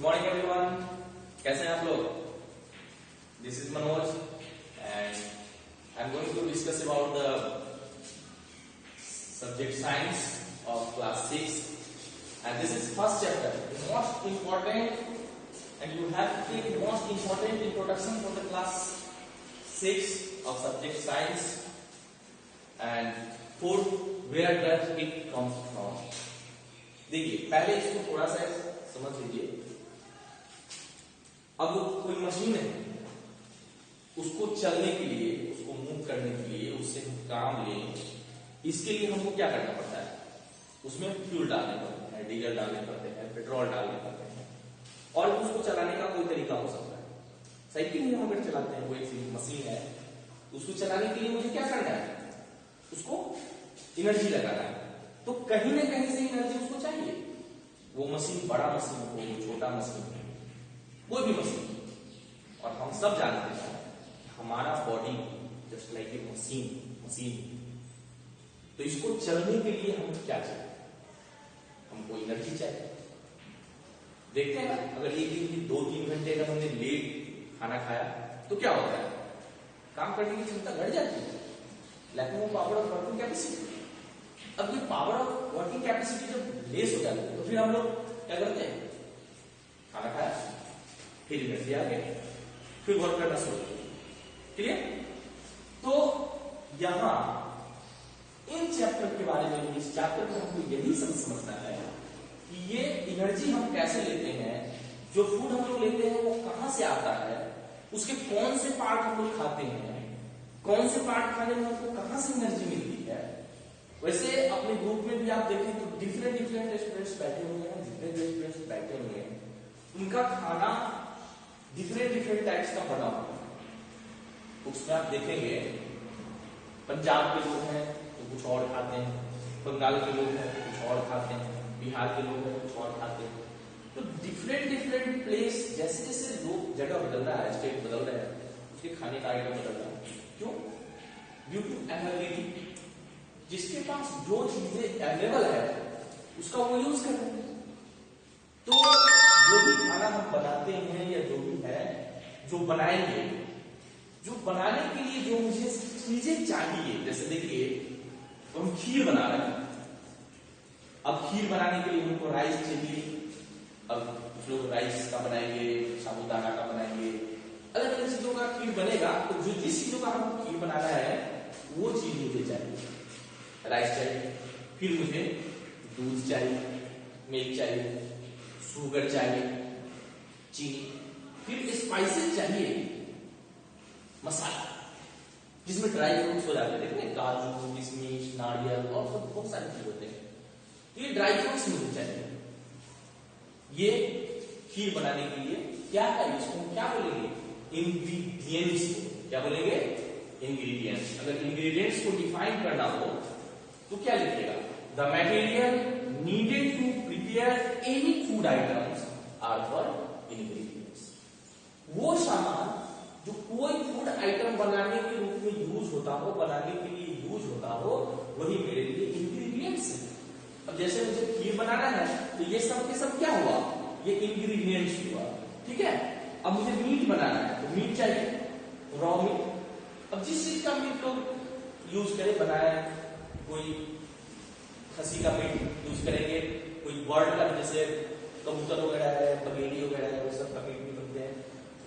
Good morning everyone, कैसे हैं आप लोग? This is Manoj and I am going to discuss about the subject science of class 6 and this is first chapter, most important and you have to take most important introduction for the class 6 of subject science and fourth, where does it come from? देखिए पहले इसको थोड़ा सा समझ लीजिए। अब कोई machine है, उसको चलने के लिए, उसको मूव करने के लिए, उससे हम काम लें, इसके लिए हमको क्या करना पड़ता है? उसमें फ्यूल डालने पड़ते हैं, डीजल डालने पड़ते हैं, पेट्रोल डालने पड़ते हैं और उसको चलाने का कोई तरीका हो सकता है। साइकिल में हम अगर चलाते हैं, कोई ऐसी मशीन है, उसको चलाने के लिए मुझे क्या करना है? उसको एनर्जी लगाना है। तो कहीं ना कहीं से एनर्जी उसको चाहिए। वो मशीन बड़ा मशीन हो, छोटा मशीन हो, कोई भी मशीन। और हम सब जानते हैं हमारा body just like a machine. तो इसको चलने के लिए हमको क्या चाहिए? हमको एनर्जी चाहिए। देखते हैं ना, अगर एक दिन की 2-3 घंटे अगर हमने लेट खाना खाया तो क्या होता है? काम करने की क्षमता घट जाती है, lacking of power of working capacity. अब ये पावर ऑफ वर्किंग कैपेसिटी जब लेस हो जाती है तो फिर हम लोग क्या करते हैं? खाना खाया, फिर एनर्जी आ गई, फिर वर्क करना शुरू किया। क्लियर? तो यहां इन चैप्टर के बारे में, इस चैप्टर में हमको यही समझना है कि ये एनर्जी हम कैसे लेते हैं, जो फूड हम लोग लेते हैं वो कहां से आता है, उसके कौन से पार्ट हम लोग खाते हैं, कौन से पार्ट खाने में हमको कहां से एनर्जी मिलती है। वैसे अपने ग्रुप में भी आप देखें तो डिफरेंट स्टूडेंट्स बैठे हुए हैं, जितने भी स्टूडेंट्स बैठे हुए हैं उनका खाना डिफरेंट टाइप्स का बना हुआ है। उसमें आप देखेंगे पंजाब के लोग हैं तो कुछ और खाते हैं, बंगाल के लोग हैं तो कुछ और खाते हैं, बिहार के लोग हैं कुछ और खाते हैं। तो डिफरेंट प्लेस, जैसे जैसे लोग जगह बदल रहा है, स्टेट बदल रहे हैं, उसके खाने का आइटम बदल रहा है। क्यों? Due to availability. जिसके पास जो चीजें अवेलेबल है उसका वो यूज कर रहे हैं। तो जो भी खाना हम बनाते हैं या जो भी है, जो बनाएंगे, जो बनाने के लिए जो मुझे चीजें चाहिए, जैसे देखिए तो हम खीर बना रहे हैं। अब खीर बनाने के लिए हमको राइस चाहिए। अब कुछ लोग राइस का बनाएंगे, साबूदाना का बनाएंगे, अलग अलग चीजों का खीर बनेगा। तो जो जिस चीजों का हमको खीर बनाना है वो चीज मुझे चाहिए। राइस चाहिए, फिर मुझे दूध चाहिए, मिल्क चाहिए, शुगर चाहिए, चीनी, फिर स्पाइसेस चाहिए, मसाला जिसमें ड्राई फ्रूट्स हो जाते हैं, देखिए काजू, किशमिश, नारियल और सब बहुत सारी चीज होते हैं। तो ये ड्राई फ्रूट्स मुझे चाहिए। ये खीर बनाने के लिए क्या है, इसको क्या बोलेंगे? इंग्रेडिएंट्स। क्या बोलेंगे? इंग्रेडिएंट्स। अगर इंग्रेडिएंट्स को डिफाइन करना हो तो क्या लिखिएगा? The material needed to prepare any food items are called ingredients. वो सामान जो कोई फूड आइटम बनाने के रूप में यूज होता हो, बनाने के लिए यूज होता हो, वही मेरे लिए इंग्रेडिएंट्स है। अब जैसे मुझे खीर बनाना है तो ये सब के सब क्या हुआ? ये इंग्रेडिएंट्स हुआ। ठीक है? अब मुझे मीट बनाना है तो मीट चाहिए, रॉ मीट। अब जिस चीज का मीट लोग यूज करें, बनाए, कोई खसी का मीट यूज करेंगे, कोई बर्ड का, जैसे कबूतर वगैरह है, बगेड़ी वगैरह है, वो सब का मीट भी बनते हैं,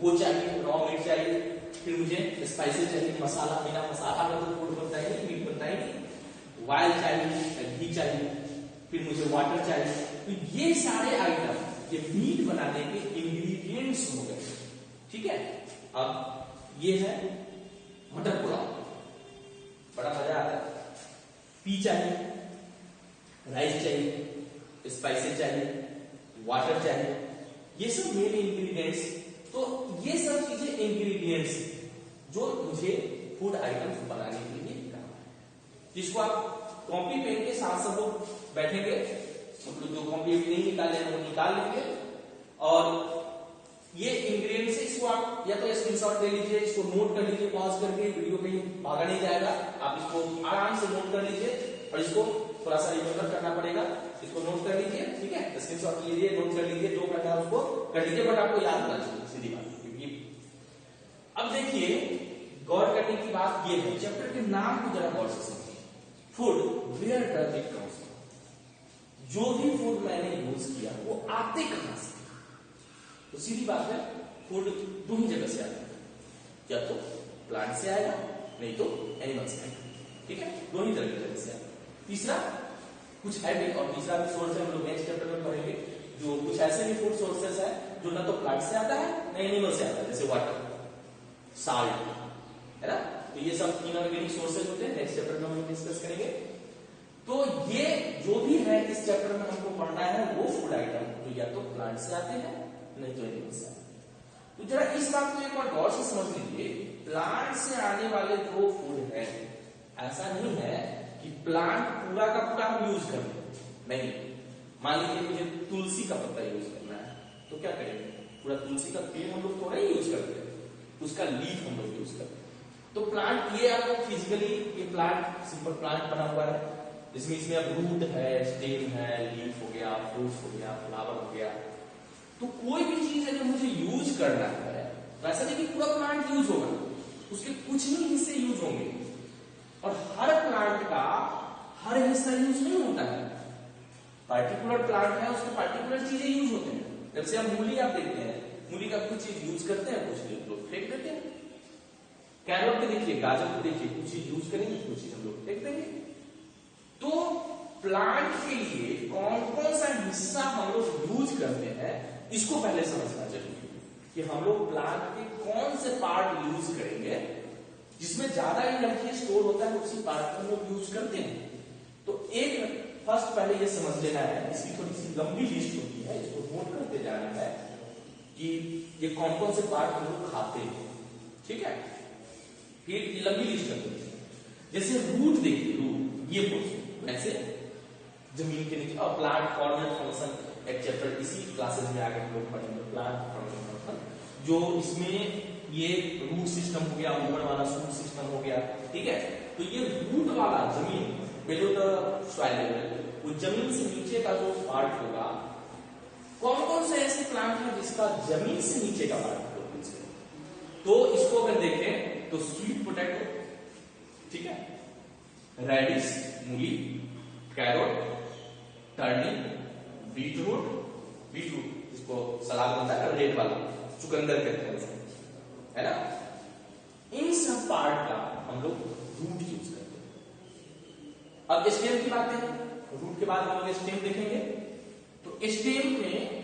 वो चाहिए, रॉ मीट चाहिए। फिर मुझे स्पाइसेस चाहिए, मसाला, बिना मसाला का तो फूड बनता ही नहीं, मीट बनता ही नहीं। ऑयल चाहिए, घी चाहिए, फिर मुझे वाटर चाहिए। तो ये सारे आइटम ये मीट बनाने के इंग्रेडिएंट्स हो गए। ठीक है? अब ये है मटर पुलाव, बड़ा मजा आता है। पी चाहिए, राइस चाहिए, स्पाइसेस चाहिए, वाटर चाहिए, ये सब मेरे इंग्रेडिएंट्स। तो ये सब चीजें इंग्रेडिएंट्स जो मुझे फूड आइटम्स बनाने के लिए करना है। जिसको आप कॉपी पेन के साथ सब लोग बैठेंगे, मतलब जो कॉपी नहीं निकाले वो निकाल लेंगे और ये इंग्रेडिएंट्स है, इसको आप या तो स्क्रीनशॉट ले लीजिए, इसको नोट कर लीजिए, पॉज करके, वीडियो कहीं भागा नहीं जाएगा, आप इसको आराम से नोट कर लीजिए और इसको थोड़ा सा रिमेम्बर करना पड़ेगा, इसको नोट कर लीजिए, ठीक है, स्क्रीनशॉट लीजिए, नोट कर लीजिए, जो करना है उसको कर लीजिए, बट आपको याद होना चाहिए, सीधी बात। क्योंकि अब देखिए गौर करने की बात ये है, चैप्टर के नाम को जरा गौर से समझिए, food where does it comes, जो भी फूड मैंने यूज किया वो आते कहां से, तो सीधी बात है फूड दो ही जगह से आता है, या तो प्लांट से आएगा नहीं तो एनिमल से आएगा, ठीक है, दो ही जगह से आएगा। तीसरा कुछ है भी, और तीसरा भी सोर्स है, हम लोग नेक्स्ट चैप्टर में पढ़ेंगे, जो कुछ ऐसे भी फूड सोर्सेस है जो ना तो प्लांट से आता है ना एनिमल से आता है, जैसे वाटर, साल्ट, है ना, तो ये सब इनऑर्गेनिक सोर्सेज होते हैं, नेक्स्ट चैप्टर में हम डिस्कस करेंगे। तो ये जो भी है इस चैप्टर में हमको पढ़ना है वो फूड आइटम तो या तो प्लांट से आते हैं नहीं तो एनिमल से आते हैं। तो जरा इस बात को एक बार गौर से समझ लीजिए, प्लांट से आने वाले जो फूड है, ऐसा नहीं है कि प्लांट पूरा का पूरा हम यूज कर लें, नहीं। मान लीजिए मुझे तुलसी का पत्ता यूज करना है तो क्या करेंगे, पूरा तुलसी का पेड़ हम लोग थोड़ा ही यूज करते हैं, उसका लीफ हम लोग यूज करते हैं। तो प्लांट ये आपको फिजिकली, ये प्लांट सिंपल प्लांट बना हुआ है, जिसमें इसमें अब रूट है, स्टेम है, लीफ हो गया, फ्रूट्स हो गया, फ्लावर हो गया, तो कोई भी चीज अगर मुझे यूज करना है तो ऐसा नहीं कि पूरा प्लांट यूज होगा, उसके कुछ ही हिस्से यूज होंगे, और हर प्लांट का हर हिस्सा यूज नहीं होता है, पार्टिकुलर प्लांट है उसके पार्टिकुलर चीजें यूज होते हैं। जैसे हम मूली आप देखते हैं, मूली का कुछ चीज यूज करते हैं, कुछ लोग फेंक देते हैं। कैरोट को देखिए, गाजर को देखिए, कुछ चीज यूज करेंगे, कुछ चीज हम लोग फेंक देंगे। तो प्लांट के लिए कौन कौन सा हिस्सा हम लोग यूज करते हैं, इसको पहले समझना जरूरी है कि हम लोग प्लांट के कौन से पार्ट यूज करेंगे, जिसमें ज्यादा एनर्जी स्टोर होता है उसी पार्ट को हम लोग यूज करते हैं। तो एक फर्स्ट पहले ये समझ लेना है, इसकी थोड़ी सी लंबी लिस्ट होती है, इसको नोट करते जाना है कि ये कौन कौन से पार्ट हम लोग खाते हैं, ठीक है। फिर लंबी लिस्ट करते हैं, जैसे रूट देखिए, रूट ये पोर्शन, ऐसे जमीन के नीचे, और प्लांट फॉर्म एंड फंक्शन एक चैप्टर इसी क्लासेस में आगे हम लोग पढ़ेंगे, प्लांट फॉर्म एंड फंक्शन, जो इसमें ये रूट सिस्टम हो गया, ऊपर वाला शूट सिस्टम हो गया, ठीक है। तो ये रूट वाला जमीन बिलो द सॉइल लेवल, वो जमीन से नीचे का जो पार्ट होगा, कौन कौन से ऐसे प्लांट है जिसका जमीन से नीचे का पार्ट होगा, तो इसको अगर देखें तो स्वीट पोटैटो, ठीक है, रेडिश मूली, कैरोट, टर्निप, बीटरूट, बीटरूट इसको सलाद बनता है, रेड वाला चुकंदर कहते हैं उसको, है ना। इन सब पार्ट का हम लोग रूट यूज करते हैं। अब स्टेम की बात करें, रूट के बाद हम लोग स्टेम देखेंगे, तो स्टेम में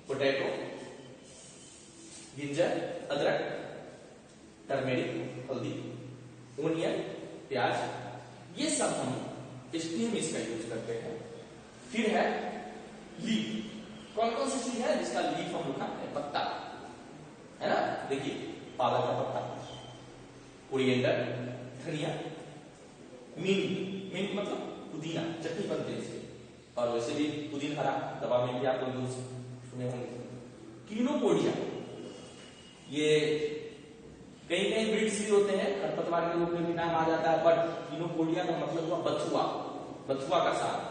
पोटैटो, जिंजर, अदरक, टर्मेरिक हल्दी, ओनियन, प्याज, ये सब हम स्टीम इसका यूज करते हैं। फिर है लीफ, कौन कौन सी चीज है जिसका लीफ हम लोग खाते हैं, पत्ता, है ना, देखिए पालक का पत्ता, कोरिएंडर, धनिया, मिंट, मिंट मतलब पुदीना, चटनी बनते हैं इससे, और वैसे भी पुदीना हरा दवा में भी आप लोग यूज सुने होंगे। कीनोपोडिया, ये कई कई ब्रीड्स भी होते हैं, खरपतवार के रूप में भी नाम आ जाता है, बट कीनोपोडिया का मतलब हुआ बथुआ, बथुआ का साग,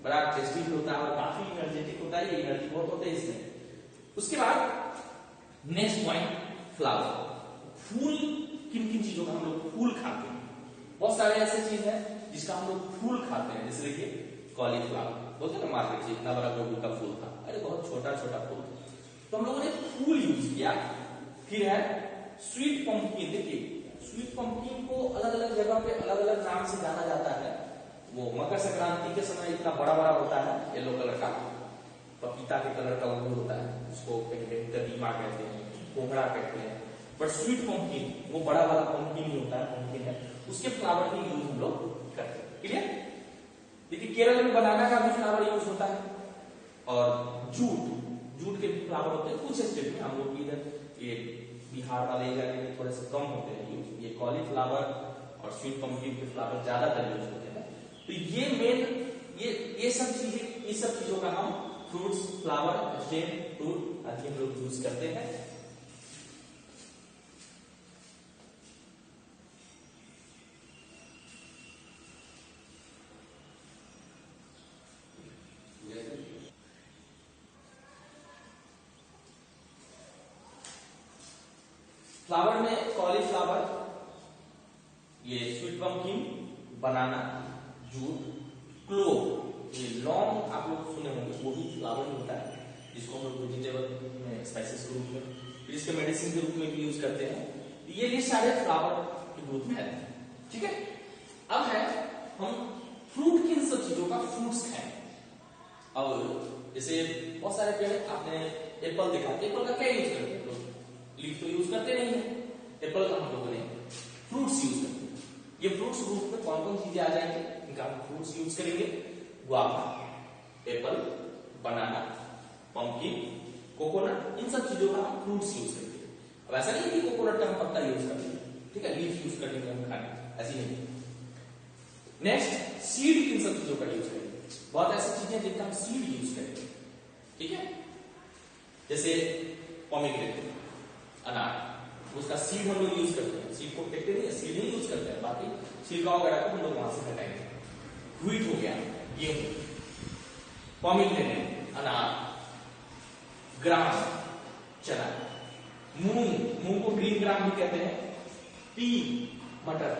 बड़ा टेस्टी भी होता है और काफी एनर्जेटिक होता है, ये एनर्जी बहुत होता है इसमें। उसके बाद नेक्स्ट पॉइंट फ्लावर, फूल, किन किन चीजों का हम लोग फूल खाते हैं, बहुत सारे ऐसे चीज है जिसका हम लोग फूल खाते हैं, जैसे देखिए कॉलीफ्लावर, बोलते हैं ना मार्केट से इतना बड़ा गोभी का फूल था, अरे बहुत छोटा छोटा फूल, तो हम लोगों ने फूल यूज किया। फिर है स्वीट पंपकिन, देखिए स्वीट पंपकिन को अलग अलग जगह पे अलग अलग नाम से जाना जाता है। वो मकर संक्रांति के समय इतना बड़ा बड़ा होता है, येलो कलर का, पपीता के कलर का अंगूर होता है, उसको कहीं कहीं कदीमा कहते हैं, कोहड़ा कहते हैं, बट स्वीट पंपकिन वो बड़ा वाला पंपकिन ही होता है, पंपकिन है, उसके फ्लावर की यूज हम लोग करते हैं। क्लियर? देखिए केरल में बनाना का भी फ्लावर यूज होता है, और जूट, जूट के भी फ्लावर होते हैं कुछ स्टेट में, हम लोग इधर ये बिहार वाले इलाके में थोड़े से कम होते हैं यूज, ये कॉलीफ्लावर और स्वीट पंपकिन के फ्लावर ज्यादातर यूज होते हैं। तो ये मेन ये सब चीजें, इस सब चीजों का हम फ्रूट्स, फ्लावर, स्टेम, फ्रूट आदि हम लोग यूज करते हैं। फ्लावर में कॉलीफ्लावर, ये स्वीट पंपकिन, बनाना, जूट, क्लोव, ये लॉन्ग आप लोग सुने होंगे, वो भी फ्लावर में होता है, जिसको हम लोग वेजिटेबल में स्पाइसेस के रूप में, फिर इसके मेडिसिन के रूप में भी यूज करते हैं। ये सारे फ्लावर के ग्रुप में आते हैं। ठीक है, अब है हम फ्रूट की इन सब चीजों का फ्रूट्स खाएं। अब जैसे बहुत सारे पेड़, आपने एप्पल देखा, एप्पल का क्या यूज करते हैं लोग? लीफ तो यूज करते नहीं है, एप्पल का हम लोगों ने फ्रूट्स यूज करते हैं। ये फ्रूट्स ग्रुप में कौन कौन चीजें आ जाएंगे, इनका हम फ्रूट्स यूज करेंगे। गुआवा, एप्पल, बनाना, पंपकिन, कोकोनट, इन सब चीजों का हम फ्रूट्स यूज करेंगे। अब ऐसा नहीं कि कोकोनट का हम पत्ता यूज करेंगे, ठीक है, लीफ यूज करेंगे हम खाने, ऐसी नहीं। नेक्स्ट, सीड इन सब चीजों का यूज करेंगे। बहुत ऐसी चीजें जिनका हम सीड यूज करेंगे, ठीक है, जैसे पोमीग्रेनेट, अनार, उसका सीड हम लोग यूज करते हैं। सीड को फेंकते नहीं है, सीड नहीं यूज करते हैं, बाकी छिलका वगैरह को हम लोग वहां से हटाएंगे। व्हीट हो गया, गेहूं, पोमीग्रेनेट, अनार, ग्राम, चना, मूंग, मूंग को ग्रीन ग्राम भी कहते हैं, पी, मटर,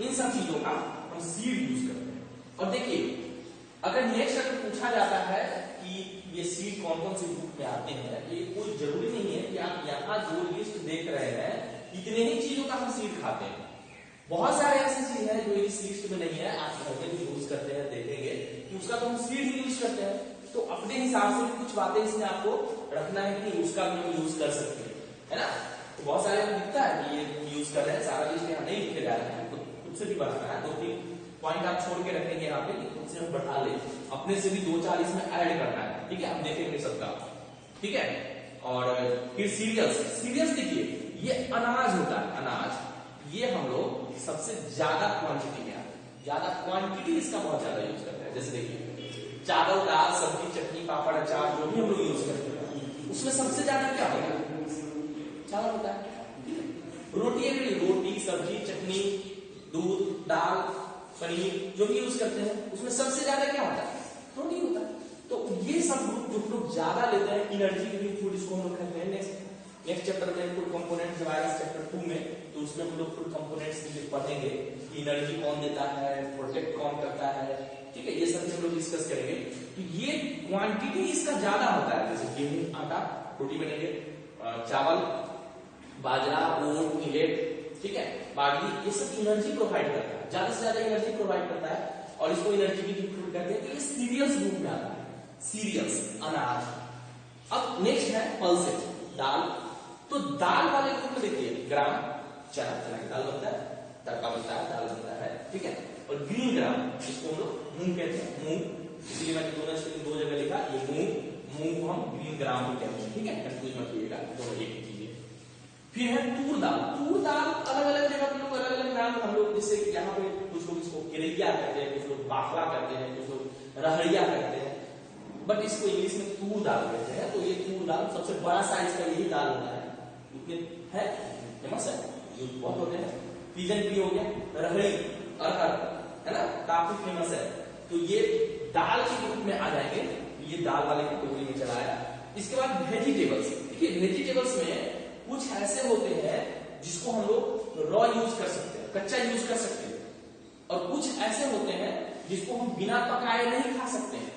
इन सब चीजों का हम सीड यूज करते हैं। और देखिए, अगर नेक्स्ट अगर पूछा जाता है कि ये सीड कौन कौन से ग्रुप में आते हैं, ये कोई जरूरी नहीं है कि आप यहाँ जो लिस्ट देख रहे हैं इतने ही चीजों का हम सीड खाते हैं। बहुत सारे ऐसी चीज है जो इस लिस्ट में नहीं है, आप घर में भी यूज करते हैं, देखेंगे कि उसका तो हम सीड ही यूज करते हैं। तो अपने हिसाब से कुछ बातें इसमें आपको रखना है कि उसका भी हम यूज कर सकते हैं, है ना। तो बहुत सारे दिखता है कि ये यूज कर रहे हैं, सारा लिस्ट यहाँ नहीं लिखे जा रहे हैं, खुद से भी बढ़ाना है। 2-3 पॉइंट आप छोड़ के रखेंगे यहाँ पे, खुद से हम बढ़ा ले, अपने से भी 2-4 इसमें ऐड करना है, ठीक है, हम देखेंगे सबका, ठीक है। और फिर सीरियल्स, सीरियल्स देखिए, ये अनाज होता है, अनाज, ये हम लोग सबसे ज्यादा क्वांटिटी में आते हैं, ज्यादा क्वांटिटी इसका बहुत ज्यादा यूज करते हैं। जैसे देखिए, चावल, दाल, सब्जी, चटनी, पापड़, अचार, जो भी हम लोग यूज करते हैं, उसमें सबसे ज्यादा क्या होता है? चावल होता है। रोटी है, रोटी, सब्जी, चटनी, दूध, दाल, पनीर, जो भी यूज करते हैं उसमें सबसे ज्यादा क्या होता है? प्रोटीन होता है। तो ये सब ग्रुप जो लोग ज्यादा लेते हैं, एनर्जी गिविंग फूड, इसको हम लोग कहते हैं। नेक्स्ट चैप्टर में फूड कंपोनेंट जब आएगा चैप्टर 2 में, तो उसमें हम लोग फूड कंपोनेंट्स पढ़ेंगे कि एनर्जी कौन देता है, प्रोटेक्ट कौन करता है, ठीक है, ये सब हम लोग डिस्कस करेंगे। तो ये क्वांटिटी इसका ज्यादा होता है, जैसे गेहूं, आटा, रोटी बनेंगे, चावल, बाजरा, ओट, मिलेट, ठीक है, बार्ली, ये सब एनर्जी प्रोवाइड करता है, ज्यादा से ज्यादा एनर्जी प्रोवाइड करता है, और इसको एनर्जी भी इंक्लूड करते हैं। तो ये सीरियल्स ग्रुप में आता है, सीरियल्स, अनाज। अब नेक्स्ट है पल्सेस, दाल। तो दाल वाले ग्रुप में देखिए, ग्राम, चना, चना की दाल बनता है, तड़का बनता है, दाल बनता है, ठीक है, और ग्रीन ग्राम, जिसको हम लोग मूंग कहते हैं, मूंग, इसलिए मैंने दो जगह लिखा, ये मूंग को हम ग्रीन ग्राम भी कहते हैं, ठीक है, कंफ्यूज मत कीजिएगा, दोनों एक ही चीज है। फिर है तूर दाल। तूर दाल अलग अलग जगह पे लोग अलग अलग नाम, हम लोग जैसे यहाँ पे कुछ लोग इसको किरैया कहते हैं, कुछ लोग बाफला कहते हैं, कुछ लोग रहड़िया कहते हैं, बट इसको इंग्लिश में तूर दाल कहते हैं। तो ये तूर दाल सबसे बड़ा साइज का यही दाल होता है, इतने है, फेमस है, ये बहुत होते हैं। पीजन भी हो गया, रहड़ी, अरहर, है ना, काफी फेमस है। तो ये दाल के ग्रुप में आ जाएंगे, ये दाल वाले कैटेगरी में चला आया। इसके बाद वेजिटेबल्स, देखिए वेजिटेबल्स में कुछ ऐसे होते हैं जिसको हम लोग रॉ यूज कर सकते हैं, कच्चा यूज कर सकते हैं, और कुछ ऐसे होते हैं जिसको हम बिना पकाए नहीं खा सकते हैं।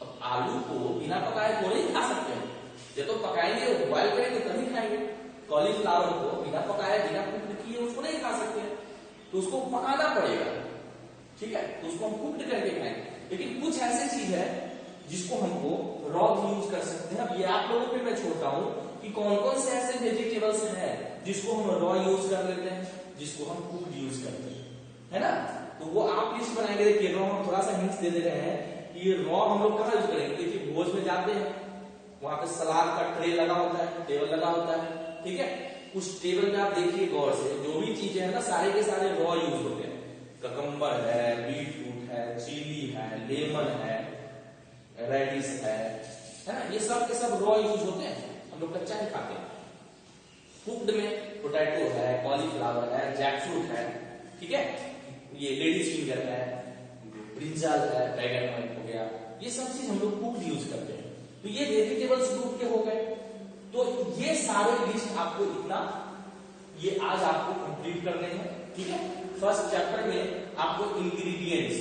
अब आलू को बिना पकाए तो नहीं खा सकते हैं, ये तो पकाएंगे, बॉइल करेंगे तभी खाएंगे। कॉलीफ्लावर को बिना पकाए, बिना कुक किए उसको नहीं खा सकते हैं, तो उसको पकाना पड़ेगा, ठीक है, तो उसको हम कुक करके खाएंगे। लेकिन कुछ ऐसी चीज है जिसको हमको रॉ यूज कर सकते हैं। अब ये आप लोगों पे मैं छोड़ता हूं कि कौन कौन से ऐसे वेजिटेबल्स हैं जिसको हम रॉ यूज कर लेते हैं, जिसको हम कुक यूज करते हैं, है ना। तो वो आप लिस्ट बनाएंगे। देखिए रॉ हम थोड़ा सा हिंट्स दे दे रहे हैं कि ये रॉ हम लोग कहाँ यूज करेंगे। देखिए भोज में जाते हैं, वहां पे सलाद का ट्रे लगा होता है, टेबल लगा होता है, ठीक है, उस टेबल में आप देखिए गौर से, जो भी चीजें है ना सारे के सारे रॉ यूज होते हैं। ककम्बर है, बीट रूट है, चिली है, लेमन है, रेडिश है ना, ये सब के सब रॉ यूज होते हैं, हम लोग कच्चा ही खाते हैं। कुक्ड में पोटैटो है, कॉलीफ्लावर है, जैकफ्रूट है, ठीक है, ये लेडीज फिंगर है, ब्रिंजल है, बैगन हो गया, ये सब चीज हम लोग कुक्ड यूज करते हैं। तो ये वेजिटेबल्स ग्रुप के हो गए। तो ये सारे लिस्ट आपको इतना ये आज आपको कंप्लीट करने हैं, ठीक है। फर्स्ट चैप्टर में आपको इंग्रेडिएंट्स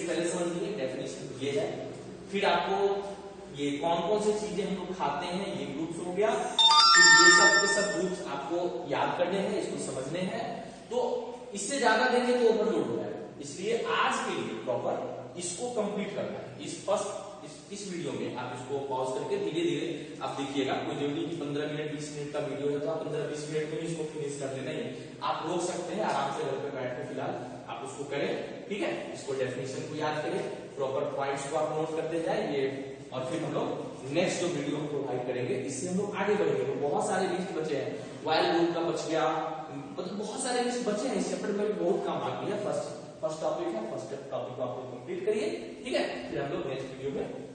पहले समझ लीजिए, डेफिनेशन ये है। फिर आपको ये कौन कौन सी चीजें हम लोग खाते हैं, ये ग्रुप्स हो गया। फिर ये सब के सब ग्रुप्स आपको याद करने हैं, इसको समझने हैं। तो इससे ज्यादा देंगे तो ओवरलोड हो जाएगा, इसलिए आज के लिए प्रॉपर इसको कंप्लीट करना है। इस वीडियो में आप इसको पॉज करके धीरे धीरे आप देखिएगा। कोई जरूरी कि 15 मिनट 20 मिनट का वीडियो है तो आप 15-20 मिनट में इसको फिनिश कर लेना ही, आप रोक सकते हैं आराम से घर पे बैठ के, फिलहाल आप उसको करें, ठीक है। इसको डेफिनेशन को याद करें, प्रॉपर पॉइंट्स को आप नोट करते जाए, और फिर हम लोग नेक्स्ट जो वीडियो हम प्रोवाइड करेंगे इससे हम लोग आगे बढ़ेंगे। तो बहुत सारे लिस्ट बचे हैं, वाइल लूप का बच गया, मतलब बहुत सारे लिस्ट बचे हैं। इस चैप्टर में बहुत काम बाकी है। फर्स्ट टॉपिक है, फर्स्ट टॉपिक को आप लोग कंप्लीट करिए, ठीक है। फिर हम लोग नेक्स्ट वीडियो में